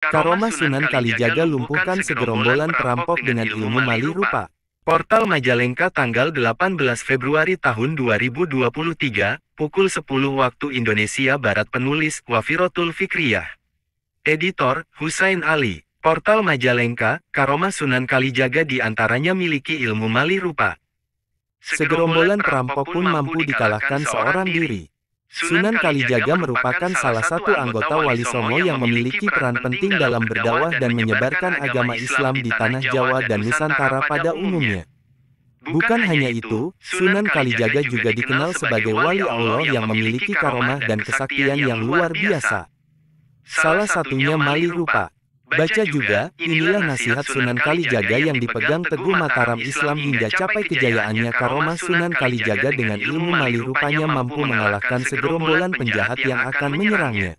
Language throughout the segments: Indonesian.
Karomah Sunan Kalijaga lumpuhkan segerombolan perampok dengan ilmu mali rupa. Portal Majalengka tanggal 18 Februari tahun 2023, pukul 10 waktu Indonesia Barat. Penulis Wafirotul Fikriyah. Editor Husain Ali. Portal Majalengka, Karomah Sunan Kalijaga diantaranya miliki ilmu mali rupa. Segerombolan perampok pun mampu dikalahkan seorang diri. Sunan Kalijaga merupakan salah satu anggota Wali Songo yang memiliki peran penting dalam berdakwah dan menyebarkan agama Islam di Tanah Jawa dan Nusantara pada umumnya. Bukan hanya itu, Sunan Kalijaga juga dikenal sebagai wali Allah yang memiliki karomah dan kesaktian yang luar biasa. Salah satunya mali rupa. Baca juga, inilah nasihat Sunan Kalijaga yang dipegang Teguh Mataram Islam hingga capai kejayaannya. Karomah Sunan Kalijaga dengan ilmu mali rupanya mampu mengalahkan segerombolan penjahat yang akan menyerangnya.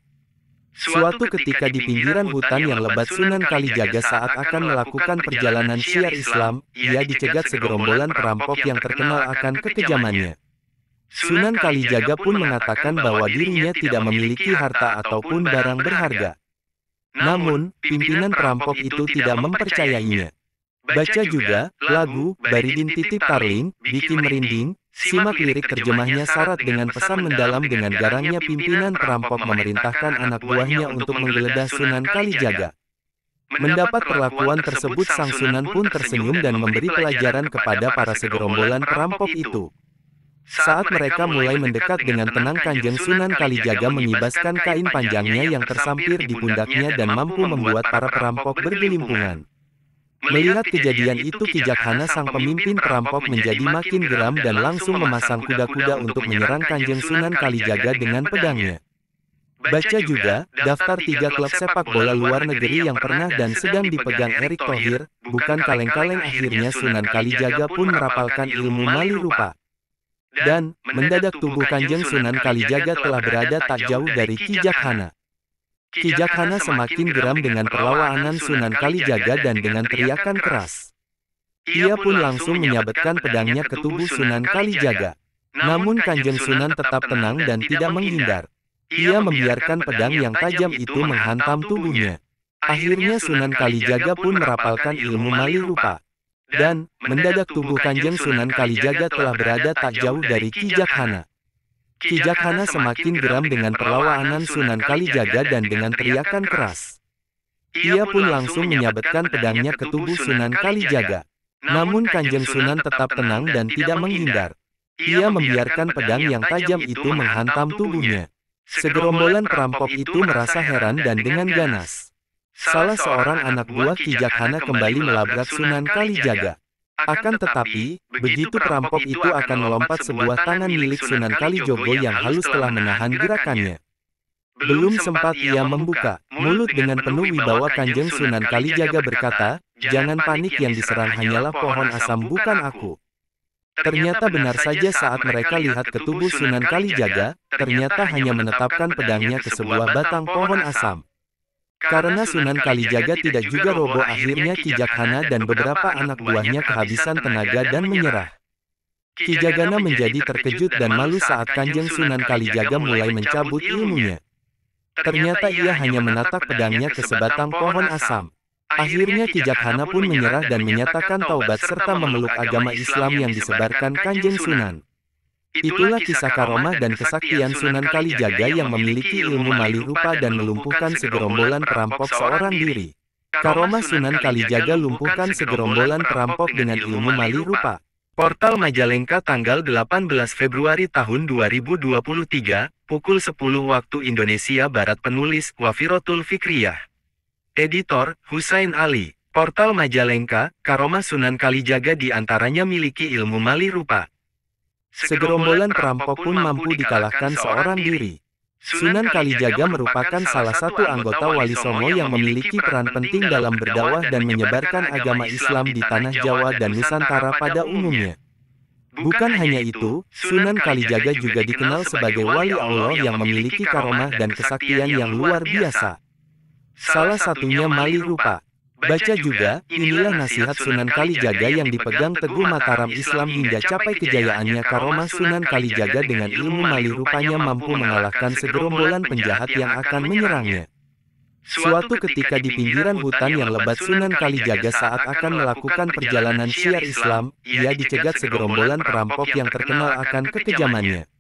Suatu ketika di pinggiran hutan yang lebat Sunan Kalijaga saat akan melakukan perjalanan syiar Islam, ia dicegat segerombolan perampok yang terkenal akan kekejamannya. Sunan Kalijaga pun mengatakan bahwa dirinya tidak memiliki harta ataupun barang berharga. Namun, pimpinan perampok itu tidak mempercayainya. Baca juga, lagu, Baridin Titip Tarling, bikin merinding, simak lirik terjemahnya syarat dengan pesan mendalam. Dengan garangnya pimpinan perampok memerintahkan anak buahnya untuk menggeledah Sunan Kalijaga. Mendapat perlakuan tersebut sang Sunan pun tersenyum dan memberi pelajaran kepada para segerombolan perampok itu. Saat mereka mulai mendekat dengan tenang, Kanjeng Sunan Kalijaga mengibaskan kain panjangnya yang tersampir di pundaknya dan mampu membuat para perampok bergelimpungan. Melihat kejadian itu, Kijakhana sang pemimpin perampok menjadi makin geram dan langsung memasang kuda-kuda untuk menyerang Kanjeng Sunan Kalijaga dengan pedangnya. Baca juga, daftar 3 klub sepak bola luar negeri yang pernah dan sedang dipegang Erick Thohir, bukan kaleng-kaleng. Akhirnya Sunan Kalijaga pun merapalkan ilmu mali rupa. Dan, mendadak tubuh Kanjeng Sunan Kalijaga telah berada tak jauh dari Kijakhana. Kijakhana semakin geram dengan perlawanan Sunan Kalijaga dan dengan teriakan keras. Ia pun langsung menyabetkan pedangnya ke tubuh Sunan Kalijaga. Namun Kanjeng Sunan tetap tenang dan tidak menghindar. Ia membiarkan pedang yang tajam itu menghantam tubuhnya. Akhirnya Sunan Kalijaga pun merapalkan ilmu mali rupa. Dan, mendadak tubuh Kanjeng Sunan Kalijaga telah berada tak jauh dari Kijakhana. Kijakhana semakin geram dengan perlawanan Sunan Kalijaga dan dengan teriakan keras. Ia pun langsung menyabetkan pedangnya ke tubuh Sunan Kalijaga. Namun Kanjeng Sunan tetap tenang dan tidak menghindar. Ia membiarkan pedang yang tajam itu menghantam tubuhnya. Segerombolan perampok itu merasa heran dan dengan ganas. Salah seorang anak buah Kijakhana kembali melabrak Sunan Kalijaga. Akan tetapi, begitu perampok itu akan melompat, sebuah tangan milik Sunan Kalijogo yang halus telah menahan gerakannya. Belum sempat ia membuka mulut dengan penuh wibawa, Kanjeng Sunan Kalijaga berkata, "Jangan panik, yang diserang hanyalah pohon asam, bukan aku." Ternyata benar saja, saat mereka lihat ke tubuh Sunan Kalijaga, ternyata hanya menetapkan pedangnya ke sebuah batang pohon asam. Karena Sunan Kalijaga tidak juga roboh, akhirnya Kijakhana dan beberapa anak buahnya kehabisan tenaga dan menyerah. Kijakhana menjadi terkejut dan malu saat Kanjeng Sunan Kalijaga mulai mencabut ilmunya. Ternyata ia hanya menatap pedangnya ke sebatang pohon asam. Akhirnya Kijakhana pun menyerah dan menyatakan taubat serta memeluk agama Islam yang disebarkan Kanjeng Sunan. Itulah kisah karomah dan kesaktian Sunan Kalijaga yang memiliki ilmu mali rupa dan melumpuhkan segerombolan perampok seorang diri. Karomah Sunan Kalijaga lumpuhkan segerombolan perampok dengan ilmu mali rupa. Portal Majalengka tanggal 18 Februari tahun 2023, pukul 10 waktu Indonesia Barat. Penulis Wafirotul Fikriyah. Editor Husain Ali. Portal Majalengka, Karomah Sunan Kalijaga diantaranya miliki ilmu mali rupa. Segerombolan perampok pun mampu dikalahkan seorang diri. Sunan Kalijaga merupakan salah satu anggota Wali Songo yang memiliki peran penting dalam berdakwah dan menyebarkan agama Islam di Tanah Jawa dan Nusantara pada umumnya. Bukan hanya itu, Sunan Kalijaga juga dikenal sebagai wali Allah yang memiliki karomah dan kesaktian yang luar biasa. Salah satunya mali rupa. Baca juga, inilah nasihat Sunan Kalijaga yang dipegang Teguh Mataram Islam hingga capai kejayaannya. Karomah Sunan Kalijaga dengan ilmu mali rupanya mampu mengalahkan segerombolan penjahat yang akan menyerangnya. Suatu ketika di pinggiran hutan yang lebat, Sunan Kalijaga saat akan melakukan perjalanan syiar Islam, ia dicegat segerombolan perampok yang terkenal akan kekejamannya.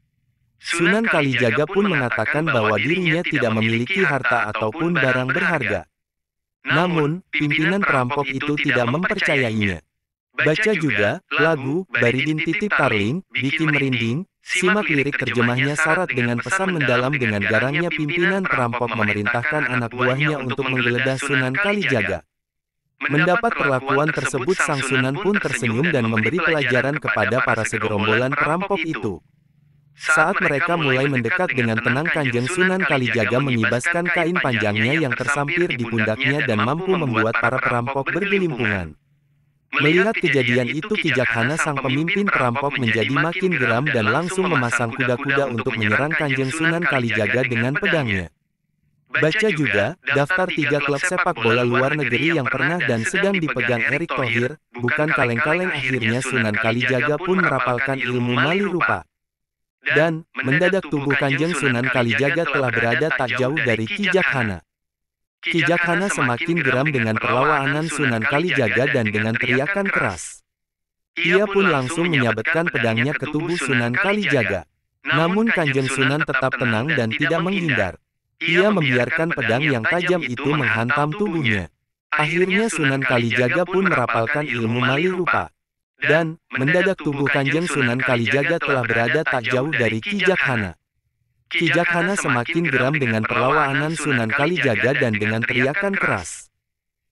Sunan Kalijaga pun mengatakan bahwa dirinya tidak memiliki harta ataupun barang berharga. Namun, pimpinan perampok itu tidak mempercayainya. Baca juga lagu Baridin Titip Tarling, bikin merinding. Simak lirik terjemahnya syarat dengan pesan mendalam. Dengan garangnya pimpinan perampok memerintahkan anak buahnya untuk menggeledah Sunan Kalijaga. Mendapat perlakuan tersebut, sang Sunan pun tersenyum dan memberi pelajaran kepada para segerombolan perampok itu. Saat mereka mulai mendekat dengan tenang, Kanjeng Sunan Kalijaga mengibaskan kain panjangnya yang tersampir di pundaknya dan mampu membuat para perampok bergelimpungan. Melihat kejadian itu, Ki Jakhana sang pemimpin perampok menjadi makin geram dan langsung memasang kuda-kuda untuk menyerang Kanjeng Sunan Kalijaga dengan pedangnya. Baca juga daftar 3 klub sepak bola luar negeri yang pernah dan sedang dipegang Erick Thohir, bukan kaleng-kaleng. Akhirnya Sunan Kalijaga pun merapalkan ilmu mali rupa. Dan, mendadak tubuh Kanjeng Sunan Kalijaga telah berada tak jauh dari Ki Jakhana. Ki Jakhana semakin geram dengan perlawanan Sunan Kalijaga dan dengan teriakan keras. Ia pun langsung menyabetkan pedangnya ke tubuh Sunan Kalijaga. Namun Kanjeng Sunan tetap tenang dan tidak menghindar. Ia membiarkan pedang yang tajam itu menghantam tubuhnya. Akhirnya Sunan Kalijaga pun merapalkan ilmu mali rupa. Dan, mendadak tubuh Kanjeng Sunan Kalijaga telah berada tak jauh dari Ki Jakhana. Ki Jakhana semakin geram dengan perlawanan Sunan Kalijaga dan dengan teriakan keras.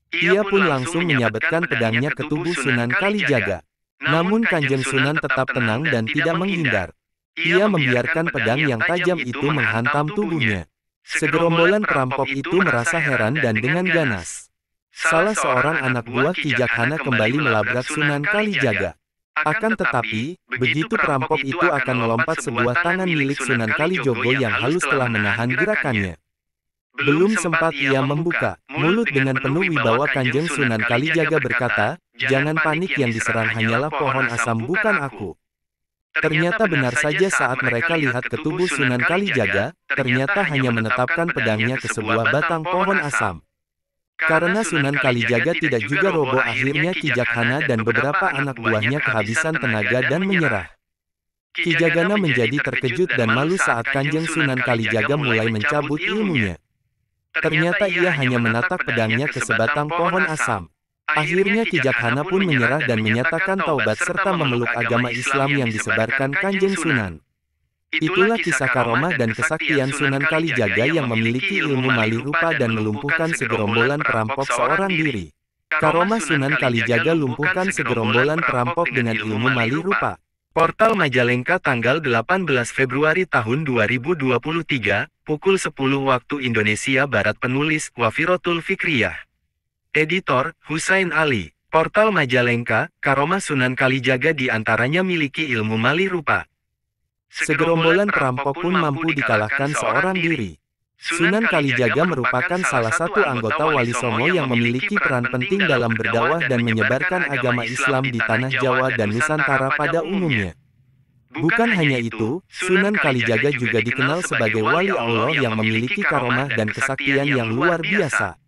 Ia pun langsung menyabetkan pedangnya ke tubuh Sunan Kalijaga. Namun Kanjeng Sunan tetap tenang dan tidak menghindar. Ia membiarkan pedang yang tajam itu menghantam tubuhnya. Segerombolan perampok itu merasa heran dan dengan ganas. Salah seorang anak buah Ki Jakhana kembali melabrak Sunan Kalijaga. Akan tetapi, begitu perampok itu akan melompat, sebuah tangan milik Sunan Kalijogo yang halus telah menahan gerakannya. Belum sempat ia membuka mulut, dengan penuh wibawa Kanjeng Sunan Kalijaga berkata, "Jangan panik, yang diserang hanyalah pohon asam, bukan aku." Ternyata benar saja, saat mereka lihat ke tubuh Sunan Kalijaga, ternyata hanya menetapkan pedangnya ke sebuah batang pohon asam. Karena Sunan Kalijaga tidak juga roboh, akhirnya Ki Jakhana dan beberapa anak buahnya kehabisan tenaga dan menyerah. Ki Jakhana menjadi terkejut dan malu saat Kanjeng Sunan Kalijaga mulai mencabut ilmunya. Ternyata ia hanya menatap pedangnya ke sebatang pohon asam. Akhirnya Ki Jakhana pun menyerah dan menyatakan taubat serta memeluk agama Islam yang disebarkan Kanjeng Sunan. Itulah kisah karomah dan kesaktian Sunan Kalijaga yang memiliki ilmu mali rupa dan melumpuhkan segerombolan perampok seorang diri. Karomah Sunan Kalijaga lumpuhkan segerombolan perampok dengan ilmu mali rupa. Portal Majalengka, tanggal 18 Februari tahun 2023, pukul 10 waktu Indonesia Barat. Penulis Wafirotul Fikriyah. Editor Husain Ali. Portal Majalengka, karomah Sunan Kalijaga diantaranya miliki ilmu mali rupa. Segerombolan perampok pun mampu dikalahkan seorang diri. Sunan Kalijaga merupakan salah satu anggota Wali Songo yang memiliki peran penting dalam berdakwah dan menyebarkan agama Islam di tanah Jawa dan Nusantara pada umumnya. Bukan hanya itu, Sunan Kalijaga juga dikenal sebagai wali Allah yang memiliki karomah dan kesaktian yang luar biasa.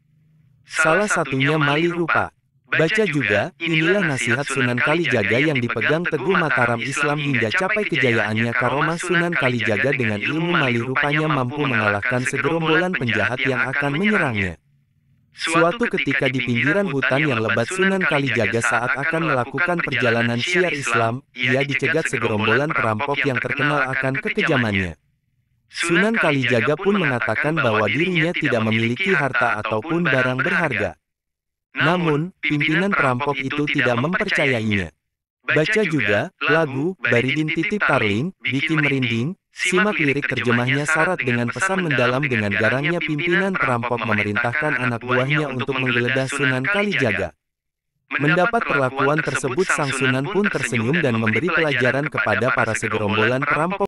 Salah satunya mali rupa. Baca juga, inilah nasihat Sunan Kalijaga yang dipegang teguh Mataram Islam hingga capai kejayaannya. Karomah Sunan Kalijaga dengan ilmu mali rupanya mampu mengalahkan segerombolan penjahat yang akan menyerangnya. Suatu ketika di pinggiran hutan yang lebat, Sunan Kalijaga saat akan melakukan perjalanan syiar Islam, ia dicegat segerombolan perampok yang terkenal akan kekejamannya. Sunan Kalijaga pun mengatakan bahwa dirinya tidak memiliki harta ataupun barang berharga. Namun, pimpinan perampok itu tidak mempercayainya. Baca juga lagu Baridin Titip Tarling, bikin merinding. Simak lirik terjemahnya syarat dengan pesan mendalam. Dengan garangnya pimpinan perampok memerintahkan anak buahnya untuk menggeledah Sunan Kalijaga. Mendapat perlakuan tersebut, sang Sunan pun tersenyum dan memberi pelajaran kepada para segerombolan perampok.